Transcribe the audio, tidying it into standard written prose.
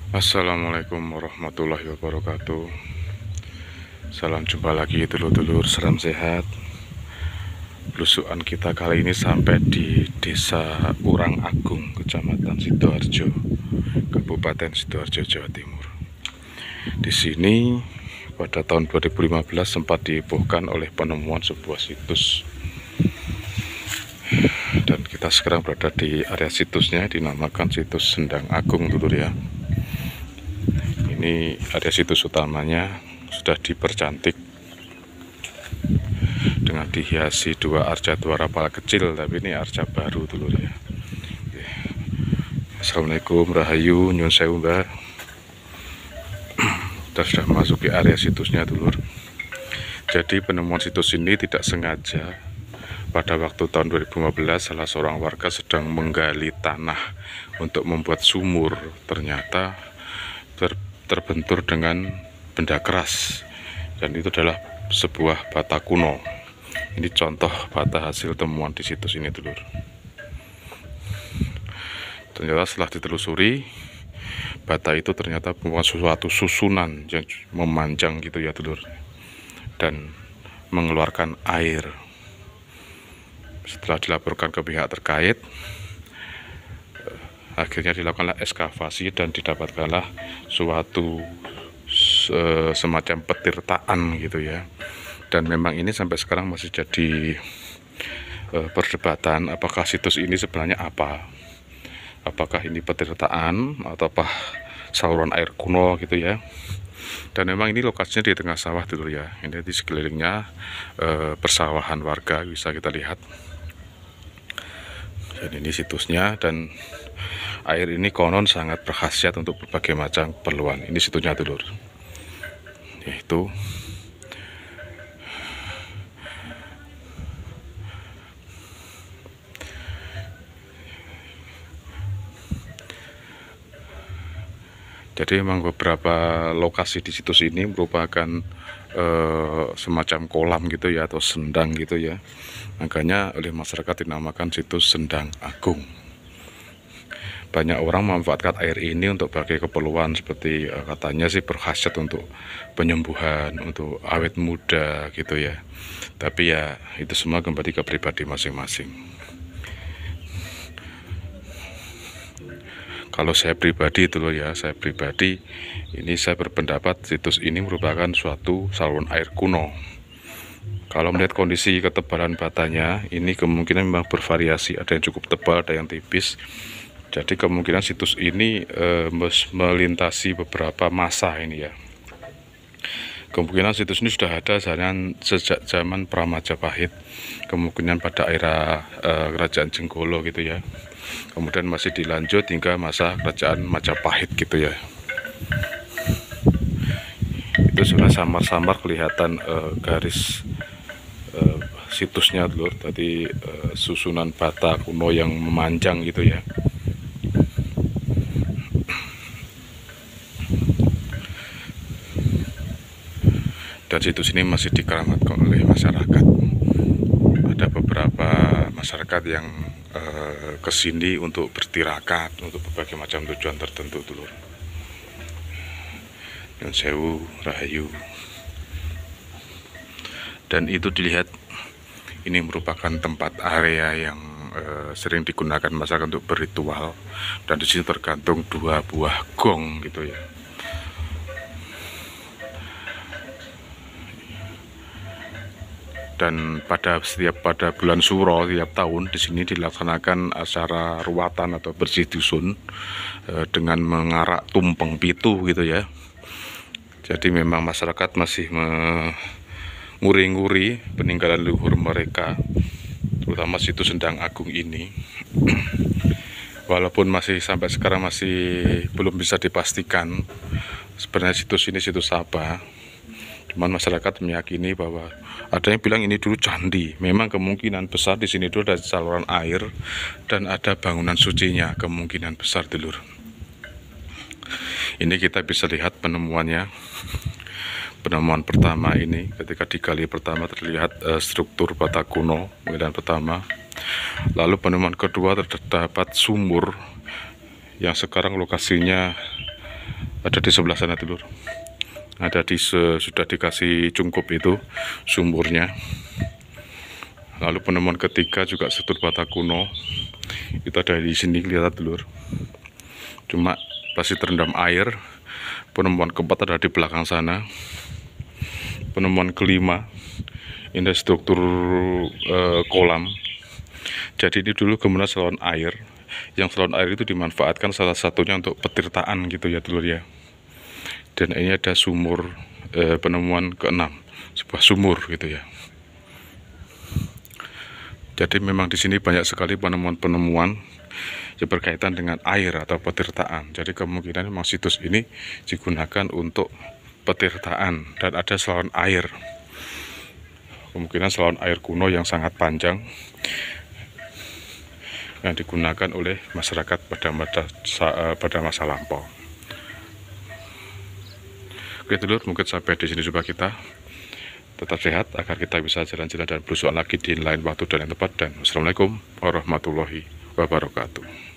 Assalamualaikum warahmatullahi wabarakatuh. Salam jumpa lagi dulur-dulur, salam sehat. Belusukan kita kali ini sampai di Desa Urang Agung, Kecamatan Sidoarjo, Kabupaten Sidoarjo, Jawa Timur. Di sini pada tahun 2015 sempat dihebohkan oleh penemuan sebuah situs. Dan kita sekarang berada di area situsnya, dinamakan situs Sendang Agung, dulur ya. Ini area situs utamanya sudah dipercantik dengan dihiasi dua arca dwarapala kecil, tapi ini arca baru dulur ya. Assalamualaikum, rahayu, nyun sewu mbah. Kita sudah masuk ke area situsnya dulur. Jadi penemuan situs ini tidak sengaja. Pada waktu tahun 2015 salah seorang warga sedang menggali tanah untuk membuat sumur, ternyata terbentur dengan benda keras, dan itu adalah sebuah bata kuno. Ini contoh bata hasil temuan di situs ini dulur. Ternyata setelah ditelusuri, bata itu ternyata bukan suatu susunan yang memanjang gitu ya dulur, dan mengeluarkan air. Setelah dilaporkan ke pihak terkait, akhirnya dilakukanlah ekskavasi dan didapatkanlah suatu semacam petirtaan gitu ya. Dan memang ini sampai sekarang masih jadi perdebatan, apakah situs ini sebenarnya apa, apakah ini petirtaan atau apa saluran air kuno gitu ya. Dan memang ini lokasinya di tengah sawah dulu ya. Ini di sekelilingnya persawahan warga bisa kita lihat. Dan ini situsnya, dan air ini konon sangat berkhasiat untuk berbagai macam keperluan. Ini situsnya dulur, yaitu jadi memang beberapa lokasi di situs ini merupakan semacam kolam gitu ya, atau sendang gitu ya. Makanya oleh masyarakat dinamakan situs Sendang Agung. Banyak orang memanfaatkan air ini untuk berbagai keperluan, seperti katanya sih berkhasiat untuk penyembuhan, untuk awet muda gitu ya. Tapi ya itu semua kembali ke pribadi masing-masing. Kalau saya pribadi itu loh ya, saya pribadi ini saya berpendapat situs ini merupakan suatu saluran air kuno. Kalau melihat kondisi ketebalan batanya, ini kemungkinan memang bervariasi, ada yang cukup tebal, ada yang tipis. Jadi kemungkinan situs ini melintasi beberapa masa ini ya. Kemungkinan situs ini sudah ada sejak zaman Pramajapahit, kemungkinan pada era kerajaan Jenggolo gitu ya. Kemudian masih dilanjut hingga masa kerajaan Majapahit gitu ya. Itu sudah samar-samar kelihatan garis situsnya dulu, tadi susunan bata kuno yang memanjang gitu ya. Dan situs ini masih dikeramatkan oleh masyarakat. Ada beberapa masyarakat yang kesini untuk bertirakat, untuk berbagai macam tujuan tertentu dulu. Nyun sewu, rahayu. Dan itu dilihat, ini merupakan tempat area yang sering digunakan masyarakat untuk berritual, dan di sini tergantung dua buah gong gitu ya. Dan pada bulan Suro tiap tahun di sini dilaksanakan acara ruatan atau bersih dusun dengan mengarak tumpeng pitu gitu ya. Jadi memang masyarakat masih nguri-nguri peninggalan leluhur mereka, terutama situs Sendang Agung ini. Walaupun masih sampai sekarang masih belum bisa dipastikan sebenarnya situs ini situs apa. Cuman masyarakat meyakini bahwa ada yang bilang ini dulu candi. Memang kemungkinan besar di sini dulu ada saluran air dan ada bangunan sucinya, kemungkinan besar dulur. Ini kita bisa lihat penemuannya. Penemuan pertama ini ketika digali pertama terlihat struktur bata kuno, penggalian pertama. Lalu penemuan kedua terdapat sumur yang sekarang lokasinya Ada di sebelah sana dulur. Ada sudah dikasih cungkup itu sumurnya. Lalu penemuan ketiga juga Setur Bata kuno. Itu ada di sini, lihat dulur. Cuma masih terendam air. Penemuan keempat ada di belakang sana. Penemuan kelima ini struktur kolam. Jadi ini dulu kemudian saluran air. Yang saluran air itu dimanfaatkan salah satunya untuk petirtaan gitu ya dulur ya. Dan ini ada sumur, penemuan keenam, sebuah sumur gitu ya. Jadi memang di sini banyak sekali penemuan-penemuan yang berkaitan dengan air atau petirtaan. Jadi kemungkinan memang situs ini digunakan untuk petirtaan dan ada saluran air. Kemungkinan saluran air kuno yang sangat panjang yang digunakan oleh masyarakat pada masa lampau. Oke dulur, mungkin sampai di sini jumpa kita. Tetap sehat agar kita bisa jalan-jalan dan berusukan lagi di lain waktu dan yang tepat. Dan wassalamualaikum warahmatullahi wabarakatuh.